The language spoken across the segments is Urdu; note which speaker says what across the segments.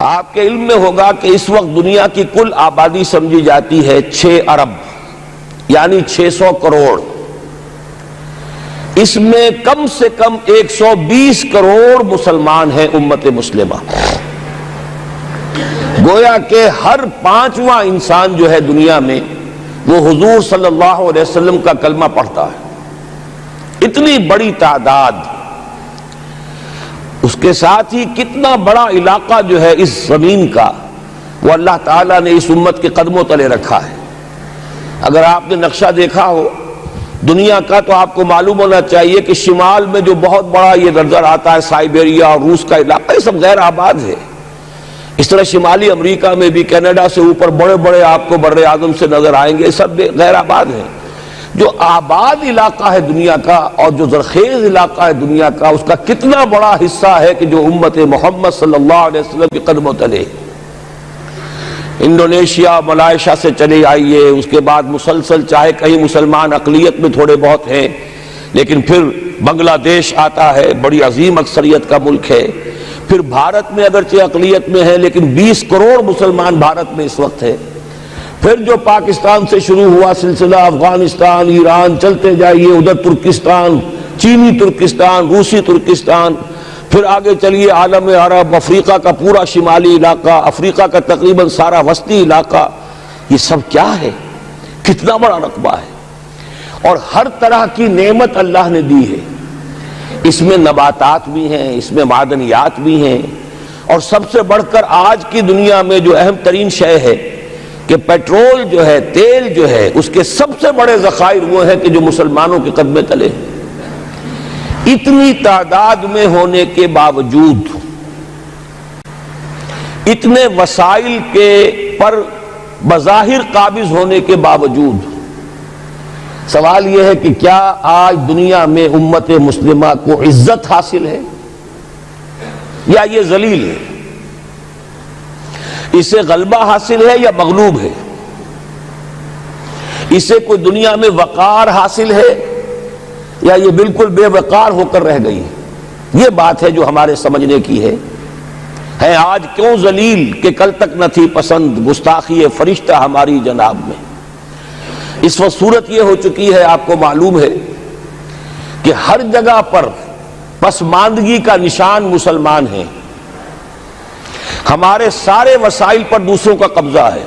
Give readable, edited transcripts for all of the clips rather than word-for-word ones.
Speaker 1: آپ کے علم میں ہوگا کہ اس وقت دنیا کی کل آبادی سمجھی جاتی ہے 6 ارب یعنی 600 کروڑ. اس میں کم سے کم 120 کروڑ مسلمان ہیں امت مسلمہ. گویا کہ ہر 5واں انسان جو ہے دنیا میں وہ حضور صلی اللہ علیہ وسلم کا کلمہ پڑھتا ہے. اتنی بڑی تعداد. اس کے ساتھ ہی کتنا بڑا علاقہ جو ہے اس زمین کا وہ اللہ تعالیٰ نے اس امت کے قدموں تلے رکھا ہے. اگر آپ نے نقشہ دیکھا ہو دنیا کا تو آپ کو معلوم ہونا چاہیے کہ شمال میں جو بہت بڑا یہ نظر آتا ہے سائبیریا اور روس کا علاقہ، یہ سب غیر آباد ہے. اس طرح شمالی امریکہ میں بھی کینیڈا سے اوپر بڑے بڑے آپ کو بر اعظم سے نظر آئیں گے، سب غیر آباد ہیں. جو آباد علاقہ ہے دنیا کا اور جو زرخیز علاقہ ہے دنیا کا، اس کا کتنا بڑا حصہ ہے کہ جو امت محمد صلی اللہ علیہ وسلم کے قدموں تلے. انڈونیشیا ملائیشیا سے چلے آئیے، اس کے بعد مسلسل چاہے کہیں مسلمان اقلیت میں تھوڑے بہت ہیں لیکن پھر بنگلہ دیش آتا ہے، بڑی عظیم اکثریت کا ملک ہے. پھر بھارت میں اگرچہ اقلیت میں ہے لیکن 20 کروڑ مسلمان بھارت میں اس وقت ہے. پھر جو پاکستان سے شروع ہوا سلسلہ، افغانستان، ایران، چلتے جائیے ادھر ترکستان، چینی ترکستان، روسی ترکستان، پھر آگے چلیے عالم عرب، افریقہ کا پورا شمالی علاقہ، افریقہ کا تقریباً سارا وسطی علاقہ. یہ سب کیا ہے؟ کتنا بڑا رقبہ ہے اور ہر طرح کی نعمت اللہ نے دی ہے. اس میں نباتات بھی ہیں، اس میں معدنیات بھی ہیں، اور سب سے بڑھ کر آج کی دنیا میں جو اہم ترین شے ہے کہ پیٹرول جو ہے، تیل جو ہے، اس کے سب سے بڑے ذخائر وہ ہیں کہ جو مسلمانوں کے قدمے تلے. اتنی تعداد میں ہونے کے باوجود، اتنے وسائل کے پر بظاہر قابض ہونے کے باوجود، سوال یہ ہے کہ کیا آج دنیا میں امت مسلمہ کو عزت حاصل ہے یا یہ ذلیل ہے؟ اسے غلبہ حاصل ہے یا مغلوب ہے؟ اسے کوئی دنیا میں وقار حاصل ہے یا یہ بالکل بے وقار ہو کر رہ گئی؟ یہ بات ہے جو ہمارے سمجھنے کی ہے. آج کیوں ذلیل کہ کل تک نہ تھی پسند گستاخی فرشتہ ہماری جناب میں. اس وقت صورت یہ ہو چکی ہے، آپ کو معلوم ہے کہ ہر جگہ پر پسماندگی کا نشان مسلمان ہیں. ہمارے سارے وسائل پر دوسروں کا قبضہ ہے.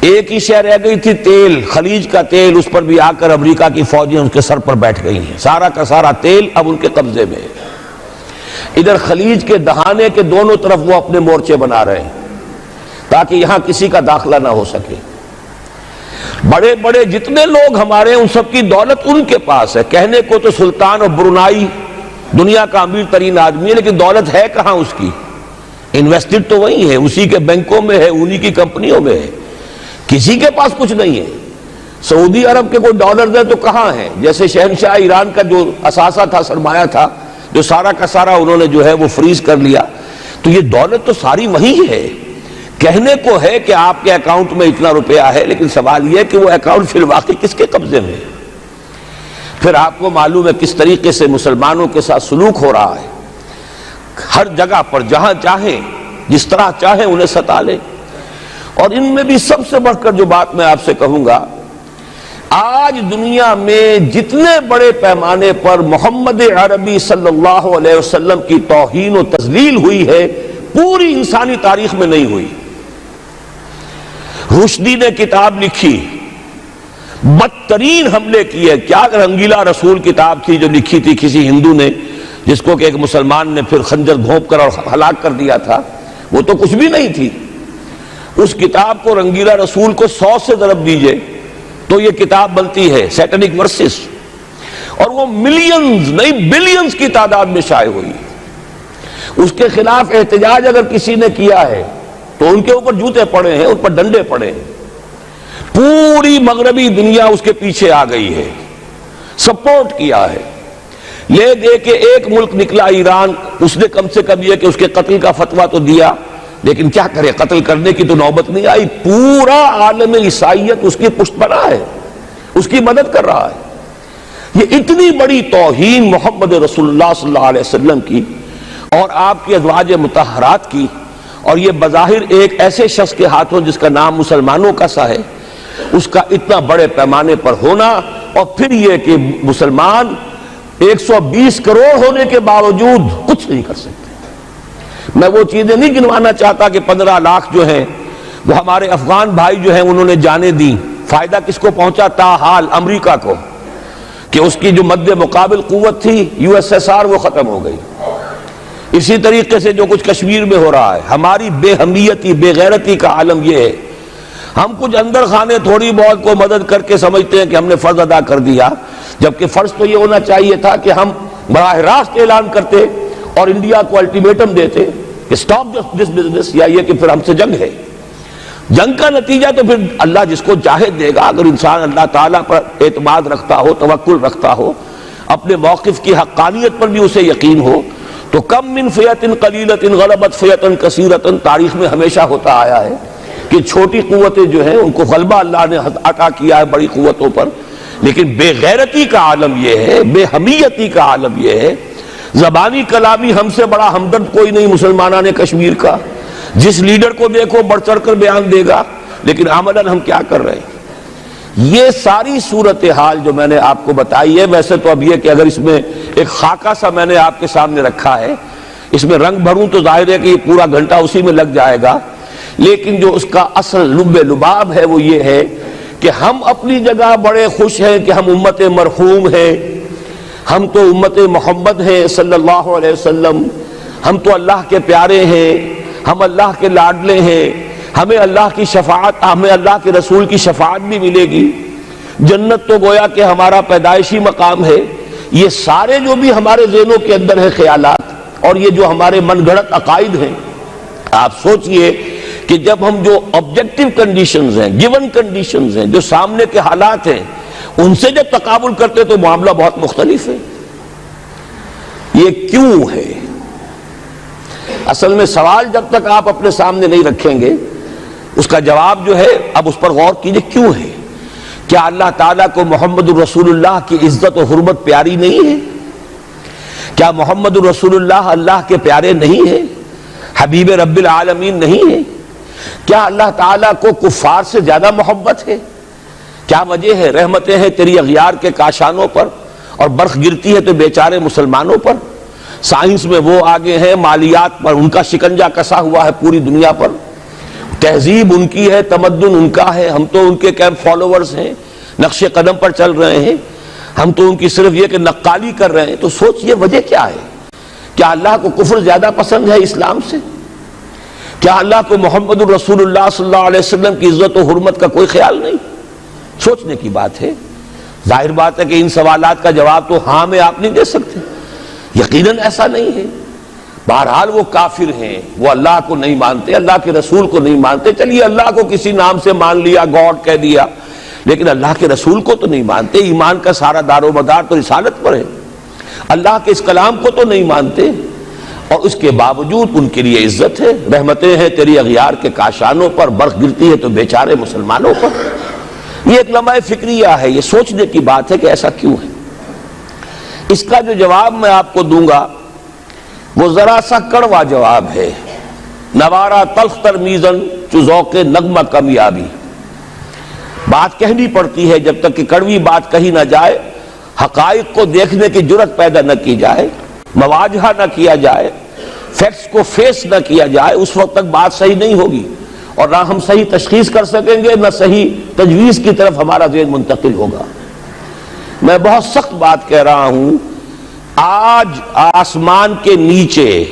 Speaker 1: ایک ہی شے رہ گئی تھی تیل، خلیج کا تیل، اس پر بھی آ کر امریکہ کی فوجیں ان کے سر پر بیٹھ گئی ہیں. سارا کا سارا تیل اب ان کے قبضے میں ہے. ادھر خلیج کے دہانے کے دونوں طرف وہ اپنے مورچے بنا رہے ہیں تاکہ یہاں کسی کا داخلہ نہ ہو سکے. بڑے بڑے جتنے لوگ ہمارے ان سب کی دولت ان کے پاس ہے. کہنے کو تو سلطان اور برونائی دنیا کا امیر ترین آدمی ہے لیکن دولت ہے کہاں اس کی؟ انویسٹڈ تو وہی ہے، اسی کے بینکوں میں ہے، انہی کی کمپنیوں میں ہے. کسی کے پاس کچھ نہیں ہے. سعودی عرب کے کوئی ڈالرز ہیں تو کہاں ہیں؟ جیسے شہنشاہ ایران کا جو اثاثہ تھا، سرمایہ تھا، جو سارا کا سارا انہوں نے جو ہے وہ فریز کر لیا. تو یہ دولت تو ساری وہی ہے. کہنے کو ہے کہ آپ کے اکاؤنٹ میں اتنا روپیہ ہے لیکن سوال یہ ہے کہ وہ اکاؤنٹ فی الواقع کس کے قبضے میں ہے؟ پھر آپ کو معلوم ہے کس طریقے سے مسلمانوں کے ساتھ سلوک ہو رہا ہے. ہر جگہ پر جہاں چاہیں جس طرح چاہیں انہیں ستا لیں. اور ان میں بھی سب سے بڑھ کر جو بات میں آپ سے کہوں گا، آج دنیا میں جتنے بڑے پیمانے پر محمد عربی صلی اللہ علیہ وسلم کی توہین و تذلیل ہوئی ہے پوری انسانی تاریخ میں نہیں ہوئی. رشدی نے کتاب لکھی، بدترین حملے کیے. کیا رنگیلا رسول کتاب تھی جو لکھی تھی کسی ہندو نے، جس کو کہ ایک مسلمان نے پھر خنجر گھونپ کر اور ہلاک کر دیا تھا. وہ تو کچھ بھی نہیں تھی. اس کتاب کو رنگیلا رسول کو 100 سے ضرب دیجئے تو یہ کتاب بنتی ہے سیٹنک ورسز، اور وہ ملینز نہیں بلینز کی تعداد میں شائع ہوئی. اس کے خلاف احتجاج اگر کسی نے کیا ہے تو ان کے اوپر جوتے پڑے ہیں، ان پر ڈنڈے پڑے ہیں. پوری مغربی دنیا اس کے پیچھے آ گئی ہے، سپورٹ کیا ہے. لے دے کے ایک ملک نکلا ایران، اس نے کم سے کم یہ کہ اس کے قتل کا فتویٰ تو دیا لیکن کیا کرے، قتل کرنے کی تو نوبت نہیں آئی. پورا عالم عیسائیت اس کی پشت بنا ہے، اس کی مدد کر رہا ہے. یہ اتنی بڑی توہین محمد رسول اللہ صلی اللہ علیہ وسلم کی اور آپ کی ازواج مطہرات کی اور یہ بظاہر ایک ایسے شخص کے ہاتھوں جس کا نام مسلمانوں کا سا ہے، اس کا اتنا بڑے پیمانے پر ہونا، اور پھر یہ کہ مسلمان 120 کروڑ ہونے کے باوجود کچھ نہیں کر سکتے۔ میں وہ چیزیں نہیں گنوانا چاہتا کہ 15 لاکھ جو ہیں وہ ہمارے افغان بھائی جو ہیں انہوں نے جانیں دی، فائدہ کس کو پہنچا؟ تاحال امریکہ کو، کہ اس کی جو مد مقابل قوت تھی USSR وہ ختم ہو گئی۔ اسی طریقے سے جو کچھ کشمیر میں ہو رہا ہے، ہماری بے ہمیتی، بے غیرتی کا عالم یہ ہے، ہم کچھ اندر خانے تھوڑی بہت کو مدد کر کے سمجھتے ہیں کہ ہم نے فرض ادا کر دیا، جبکہ فرض تو یہ ہونا چاہیے تھا کہ ہم براہ راست اعلان کرتے اور انڈیا کو الٹیمیٹم دیتے کہ سٹاپ دس بزنس، یا یہ کہ پھر ہم سے جنگ ہے۔ جنگ کا نتیجہ تو پھر اللہ جس کو چاہے دے گا، اگر انسان اللہ تعالیٰ پر اعتماد رکھتا ہو، توکل رکھتا ہو، اپنے موقف کی حقانیت پر بھی اسے یقین ہو، تو کم من فیۃ قلیلۃ غلبت فیۃ کثیرۃ تاریخ میں ہمیشہ ہوتا آیا ہے کہ چھوٹی قوتیں جو ہیں ان کو غلبہ اللہ نے عطا کیا ہے بڑی قوتوں پر، لیکن بے غیرتی کا عالم یہ ہے، بے حمیتی کا عالم یہ ہے۔ زبانی کلامی ہم سے بڑا ہمدرد کوئی نہیں مسلمانان کشمیر کا، جس لیڈر کو دیکھو بڑھ چڑھ کر بیان دے گا، لیکن عملاً ہم کیا کر رہے ہیں؟ یہ ساری صورتحال جو میں نے آپ کو بتائی ہے، ویسے تو اب یہ کہ اگر اس میں ایک خاکہ سا میں نے آپ کے سامنے رکھا ہے، اس میں رنگ بھروں تو ظاہر ہے کہ یہ پورا گھنٹہ اسی میں لگ جائے گا، لیکن جو اس کا اصل لب لباب ہے وہ یہ ہے کہ ہم اپنی جگہ بڑے خوش ہیں کہ ہم امت مرحوم ہیں، ہم تو امت محمد ہیں صلی اللہ علیہ وسلم، ہم تو اللہ کے پیارے ہیں، ہم اللہ کے لاڈلے ہیں، ہمیں اللہ کی شفاعت، ہمیں اللہ کے رسول کی شفاعت بھی ملے گی، جنت تو گویا کہ ہمارا پیدائشی مقام ہے۔ یہ سارے جو بھی ہمارے ذہنوں کے اندر ہیں خیالات، اور یہ جو ہمارے من گھڑت عقائد ہیں، آپ سوچئے کہ جب ہم جو آبجیکٹیو کنڈیشنز ہیں، گیون کنڈیشنز ہیں، جو سامنے کے حالات ہیں، ان سے جب تقابل کرتے تو معاملہ بہت مختلف ہے۔ یہ کیوں ہے؟ اصل میں سوال جب تک آپ اپنے سامنے نہیں رکھیں گے، اس کا جواب جو ہے اب اس پر غور کیجئے، کیوں ہے؟ کیا اللہ تعالیٰ کو محمد الرسول اللہ کی عزت و حرمت پیاری نہیں ہے؟ کیا محمد الرسول اللہ اللہ کے پیارے نہیں ہیں؟ حبیب رب العالمین نہیں ہے؟ کیا اللہ تعالیٰ کو کفار سے زیادہ محبت ہے؟ کیا وجہ ہے؟ رحمتیں ہیں تیری اغیار کے کاشانوں پر، اور برف گرتی ہے تو بیچارے مسلمانوں پر۔ سائنس میں وہ آگے ہیں، مالیات پر ان کا شکنجہ کسا ہوا ہے پوری دنیا پر، تہذیب ان کی ہے، تمدن ان کا ہے، ہم تو ان کے کیمپ فالوورز ہیں، نقش قدم پر چل رہے ہیں، ہم تو ان کی صرف یہ کہ نقالی کر رہے ہیں۔ تو سوچئے وجہ کیا ہے؟ کیا اللہ کو کفر زیادہ پسند ہے اسلام سے؟ کیا اللہ کو محمد الرسول اللہ صلی اللہ علیہ وسلم کی عزت و حرمت کا کوئی خیال نہیں؟ سوچنے کی بات ہے۔ ظاہر بات ہے کہ ان سوالات کا جواب تو ہاں میں آپ نہیں دے سکتے، یقیناً ایسا نہیں ہے۔ بہرحال وہ کافر ہیں، وہ اللہ کو نہیں مانتے، اللہ کے رسول کو نہیں مانتے، چلیے اللہ کو کسی نام سے مان لیا، گاڈ کہہ دیا، لیکن اللہ کے رسول کو تو نہیں مانتے۔ ایمان کا سارا دار و مدار تو رسالت پر ہے، اللہ کے اس کلام کو تو نہیں مانتے، اور اس کے باوجود ان کے لیے عزت ہے۔ رحمتیں ہیں تیری اغیار کے کاشانوں پر، برف گرتی ہے تو بیچارے مسلمانوں پر۔ یہ ایک لمحہ فکریہ ہے، یہ سوچنے کی بات ہے کہ ایسا کیوں ہے۔ اس کا جو جواب میں آپ کو دوں گا وہ ذرا سا کڑوا جواب ہے۔ نوارا تلخ ترمیزن چو ذوق نغمہ کمیابی، بات کہنی پڑتی ہے جب تک کہ کڑوی بات کہی نہ جائے، حقائق کو دیکھنے کی جرت پیدا نہ کی جائے، مواجہہ نہ کیا جائے، فیکٹس کو فیس نہ کیا جائے، اس وقت تک بات صحیح نہیں ہوگی، اور نہ ہم صحیح تشخیص کر سکیں گے، نہ صحیح تجویز کی طرف ہمارا ذہن منتقل ہوگا۔ میں بہت سخت بات کہہ رہا ہوں، آج آسمان کے نیچے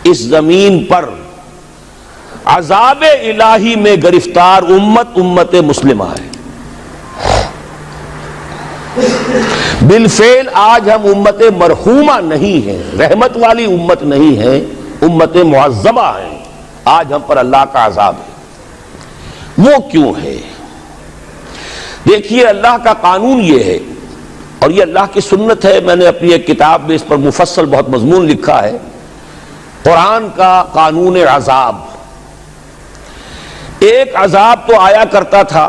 Speaker 1: اس زمین پر عذاب الہی میں گرفتار امت مسلمہ ہے۔ بالفعل آج ہم امت مرحومہ نہیں ہیں، رحمت والی امت نہیں ہے، امت معذبہ ہیں۔ آج ہم پر اللہ کا عذاب ہے۔ وہ کیوں ہے؟ دیکھیے اللہ کا قانون یہ ہے، اور یہ اللہ کی سنت ہے، میں نے اپنی ایک کتاب میں اس پر مفصل بہت مضمون لکھا ہے، قرآن کا قانون عذاب۔ ایک عذاب تو آیا کرتا تھا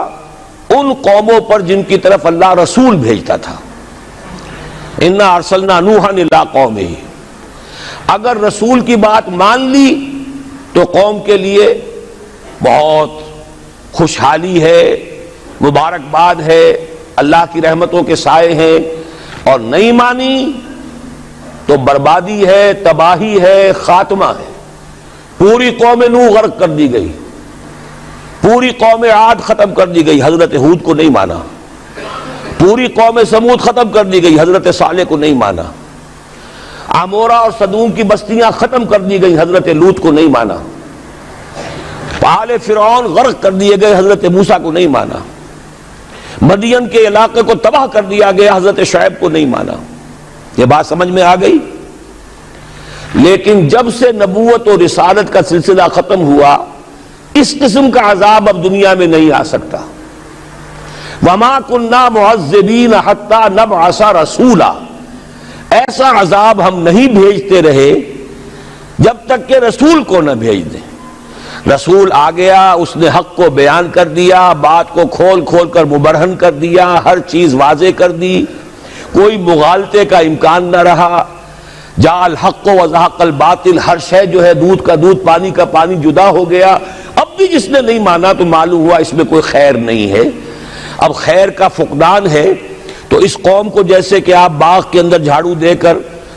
Speaker 1: ان قوموں پر جن کی طرف اللہ رسول بھیجتا تھا، اِنَّا أَرْسَلْنَا نُوحًا إِلَىٰ قَوْمِهِ، اگر رسول کی بات مان لی تو قوم کے لیے بہت خوشحالی ہے، مبارکباد ہے، اللہ کی رحمتوں کے سائے ہیں، اور نہیں مانی تو بربادی ہے، تباہی ہے، خاتمہ ہے۔ پوری قوم نوح غرق کر دی گئی، پوری قوم عاد ختم کر دی گئی، حضرت ہود کو نہیں مانا۔ پوری قوم سمود ختم کر دی گئی، حضرت صالح کو نہیں مانا۔ عمورہ اور صدوم کی بستیاں ختم کر دی گئی، حضرت لوط کو نہیں مانا۔ آل فرعون غرق کر دیے گئے، حضرت موسیٰ کو نہیں مانا۔ مدین کے علاقے کو تباہ کر دیا گیا، حضرت شعیب کو نہیں مانا۔ یہ بات سمجھ میں آ گئی؟ لیکن جب سے نبوت اور رسالت کا سلسلہ ختم ہوا، اس قسم کا عذاب اب دنیا میں نہیں آ سکتا۔ وَمَا كُنَّا مُعَذِّبِينَ حَتَّى نَبْعَثَ رَسُولًا، ایسا عذاب ہم نہیں بھیجتے رہے جب تک کہ رسول کو نہ بھیج دیں۔ رسول آ گیا، اس نے حق کو بیان کر دیا، بات کو کھول کھول کر مبرہن کر دیا، ہر چیز واضح کر دی، کوئی مغالطے کا امکان نہ رہا۔ جاء الحق وزهق الباطل، ہر شے جو ہے دودھ کا دودھ، پانی کا پانی جدا ہو گیا۔ اب بھی جس نے نہیں مانا تو معلوم ہوا اس میں کوئی خیر نہیں ہے، اب خیر کا فقدان ہے۔ تو اس قوم کو جیسے کہ آپ باغ کے اندر جھاڑو دے کر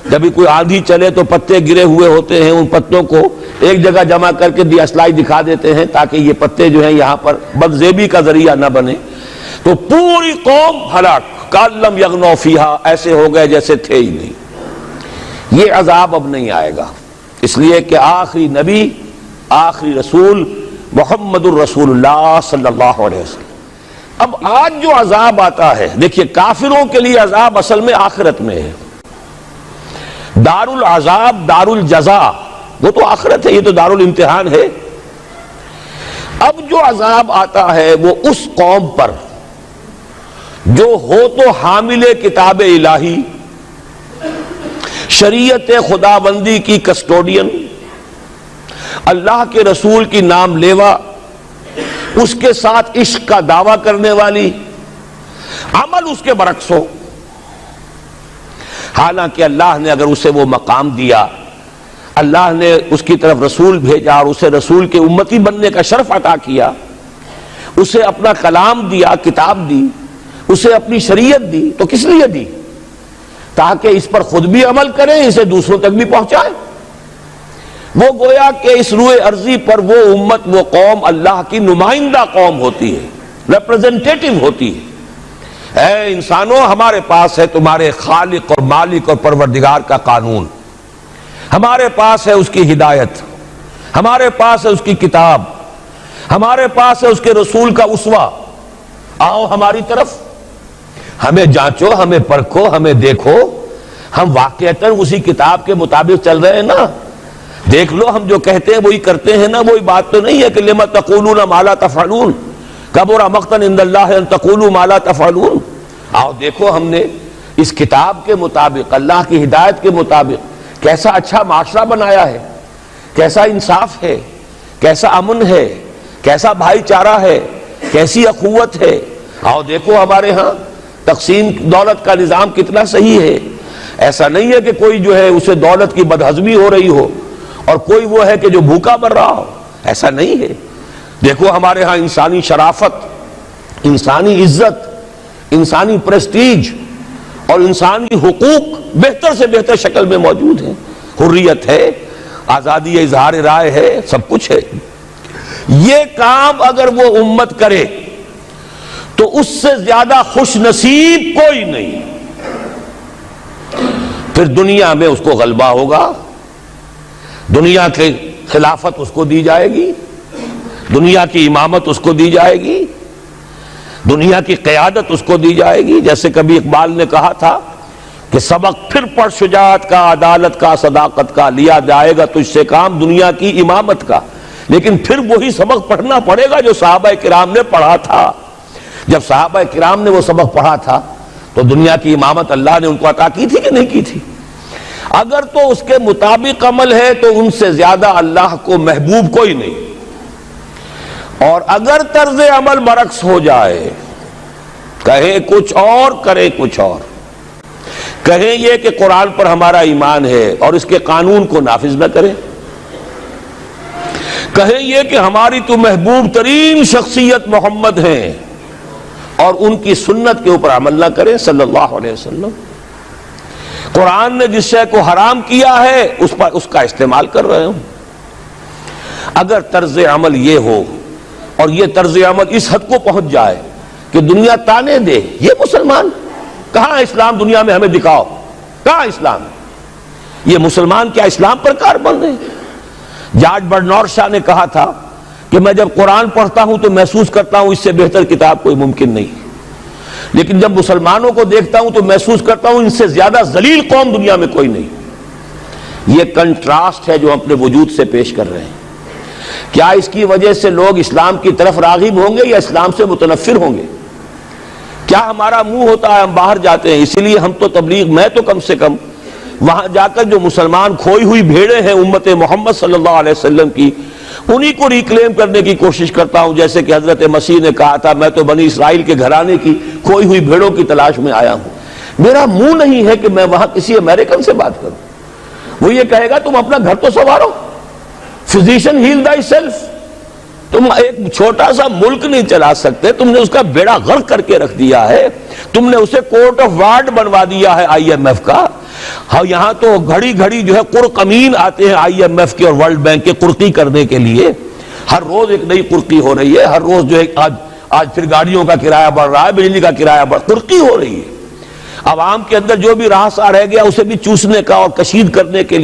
Speaker 1: جب کوئی آندھی چلے تو پتے گرے ہوئے ہوتے ہیں، ان پتوں کو ایک جگہ جمع کر کے اسلائی دکھا دیتے ہیں تاکہ یہ پتے جو ہیں یہاں پر بدزیبی کا ذریعہ نہ بنے، تو پوری قوم ہلاک، کأن لم یغنوا فیہا، ایسے ہو گئے جیسے تھے ہی نہیں۔ یہ عذاب اب نہیں آئے گا، اس لیے کہ آخری نبی، آخری رسول محمد الرسول اللہ صلی اللہ علیہ وسلم۔ اب آج جو عذاب آتا ہے، دیکھیے کافروں کے لیے عذاب اصل میں آخرت میں ہے۔ دار العذاب، دار الجزا، وہ تو آخرت ہے، یہ تو دار الامتحان ہے۔ اب جو عذاب آتا ہے وہ اس قوم پر جو ہو تو حامل کتاب الہی، شریعت خداوندی کی کسٹوڈین، اللہ کے رسول کی نام لیوا، اس کے ساتھ عشق کا دعویٰ کرنے والی، عمل اس کے برعکس ہو۔ حالانکہ اللہ نے اگر اسے وہ مقام دیا، اللہ نے اس کی طرف رسول بھیجا اور اسے رسول کے امتی بننے کا شرف عطا کیا، اسے اپنا کلام دیا، کتاب دی، اسے اپنی شریعت دی، تو کس لیے دی؟ تاکہ اس پر خود بھی عمل کریں، اسے دوسروں تک بھی پہنچائیں۔ وہ گویا کہ اس روئے ارضی پر وہ امت، وہ قوم اللہ کی نمائندہ قوم ہوتی ہے، ریپرزنٹیٹو ہوتی ہے۔ اے انسانوں، ہمارے پاس ہے تمہارے خالق اور مالک اور پروردگار کا قانون، ہمارے پاس ہے اس کی ہدایت، ہمارے پاس ہے اس کی کتاب، ہمارے پاس ہے اس کے رسول کا اسوہ۔ آؤ ہماری طرف، ہمیں جانچو، ہمیں پرکھو، ہمیں دیکھو، ہم واقعتاً اسی کتاب کے مطابق چل رہے ہیں نا؟ دیکھ لو، ہم جو کہتے ہیں وہی کرتے ہیں نا؟ وہی بات تو نہیں ہے کہ لما تقولون ما لا تفعلون، کبر مقتا عند اللہ ان تقولوا ما لا تفعلون۔ آؤ دیکھو، ہم نے اس کتاب کے مطابق، اللہ کی ہدایت کے مطابق کیسا اچھا معاشرہ بنایا ہے، کیسا انصاف ہے، کیسا امن ہے، کیسا بھائی چارہ ہے، کیسی اخوت ہے۔ آؤ دیکھو ہمارے ہاں تقسیم دولت کا نظام کتنا صحیح ہے۔ ایسا نہیں ہے کہ کوئی جو ہے اسے دولت کی بدہضمی ہو رہی ہو اور کوئی وہ ہے کہ جو بھوکا مر رہا ہو، ایسا نہیں ہے۔ دیکھو ہمارے ہاں انسانی شرافت، انسانی عزت، انسانی پریسٹیج اور انسانی حقوق بہتر سے بہتر شکل میں موجود ہیں، حریت ہے، آزادی اظہار رائے ہے، سب کچھ ہے۔ یہ کام اگر وہ امت کرے تو اس سے زیادہ خوش نصیب کوئی نہیں۔ پھر دنیا میں اس کو غلبہ ہوگا، دنیا کی خلافت اس کو دی جائے گی، دنیا کی امامت اس کو دی جائے گی، دنیا کی قیادت اس کو دی جائے گی۔ جیسے کبھی اقبال نے کہا تھا کہ سبق پھر پڑھ شجاعت کا، عدالت کا، صداقت کا، لیا جائے گا تجھ سے کام دنیا کی امامت کا۔ لیکن پھر وہی سبق پڑھنا پڑے گا جو صحابہ کرام نے پڑھا تھا۔ جب صحابہ کرام نے وہ سبق پڑھا تھا تو دنیا کی امامت اللہ نے ان کو عطا کی تھی کہ نہیں کی تھی؟ اگر تو اس کے مطابق عمل ہے تو ان سے زیادہ اللہ کو محبوب کوئی نہیں، اور اگر طرز عمل برعکس ہو جائے، کہیں کچھ اور کرے کچھ اور، کہیں یہ کہ قرآن پر ہمارا ایمان ہے اور اس کے قانون کو نافذ نہ کرے، کہیں یہ کہ ہماری تو محبوب ترین شخصیت محمد ہیں اور ان کی سنت کے اوپر عمل نہ کریں صلی اللہ علیہ وسلم. قرآن نے جس شے کو حرام کیا ہے اس کا استعمال کر رہے ہوں. اگر طرز عمل یہ ہو اور یہ طرز عمل اس حد کو پہنچ جائے کہ دنیا تانے دے یہ مسلمان کہاں اسلام دنیا میں ہمیں دکھاؤ, کہاں اسلام, یہ مسلمان کیا اسلام پر کاربند ہیں؟ جارج برنارڈ شاہ نے کہا تھا کہ میں جب قرآن پڑھتا ہوں تو محسوس کرتا ہوں اس سے بہتر کتاب کوئی ممکن نہیں, لیکن جب مسلمانوں کو دیکھتا ہوں تو محسوس کرتا ہوں ان سے زیادہ ذلیل قوم دنیا میں کوئی نہیں. یہ کنٹراسٹ ہے جو ہم اپنے وجود سے پیش کر رہے ہیں. کیا اس کی وجہ سے لوگ اسلام کی طرف راغب ہوں گے یا اسلام سے متنفر ہوں گے؟ کیا ہمارا منہ ہوتا ہے ہم باہر جاتے ہیں, اسی لیے ہم تو تبلیغ, میں تو کم سے کم وہاں جا کر جو مسلمان کھوئی ہوئی بھیڑیں ہیں امت محمد صلی اللہ علیہ وسلم کی, انہی کو ریکلیم کرنے کی کوشش کرتا ہوں, جیسے کہ حضرت مسیح نے کہا تھا میں تو بنی اسرائیل کے گھرانے کی کھوئی ہوئی بھیڑوں کی تلاش میں آیا ہوں. میرا منہ نہیں ہے کہ میں وہاں کسی امریکن سے بات کروں, وہ یہ کہے گا تم اپنا گھر تو سنوارو, فزیشن ہیل تھائی سیلف. تم ایک چھوٹا سا ملک نہیں چلا سکتے, تم نے اس کا بیڑا غرق کر کے رکھ دیا ہے, تم نے اسے کورٹ آف وارڈ بنوا دیا ہے IMF کا. ہاں یہاں تو گھڑی گھڑی جو ہے قرقمین آتے ہیں IMF کے اور ورلڈ بینک کے قرقی کرنے کے لیے. ہر روز ایک نئی قرقی ہو رہی ہے, ہر روز جو ہے آج پھر گاڑیوں کا کرایہ بڑھ رہا ہے, بجلی کا کرایہ قرقی ہو رہی ہے. عوام کے اندر جو بھی راہ سا رہ گیا اسے بھی چوسنے کا اور کشید کرنے کے لیے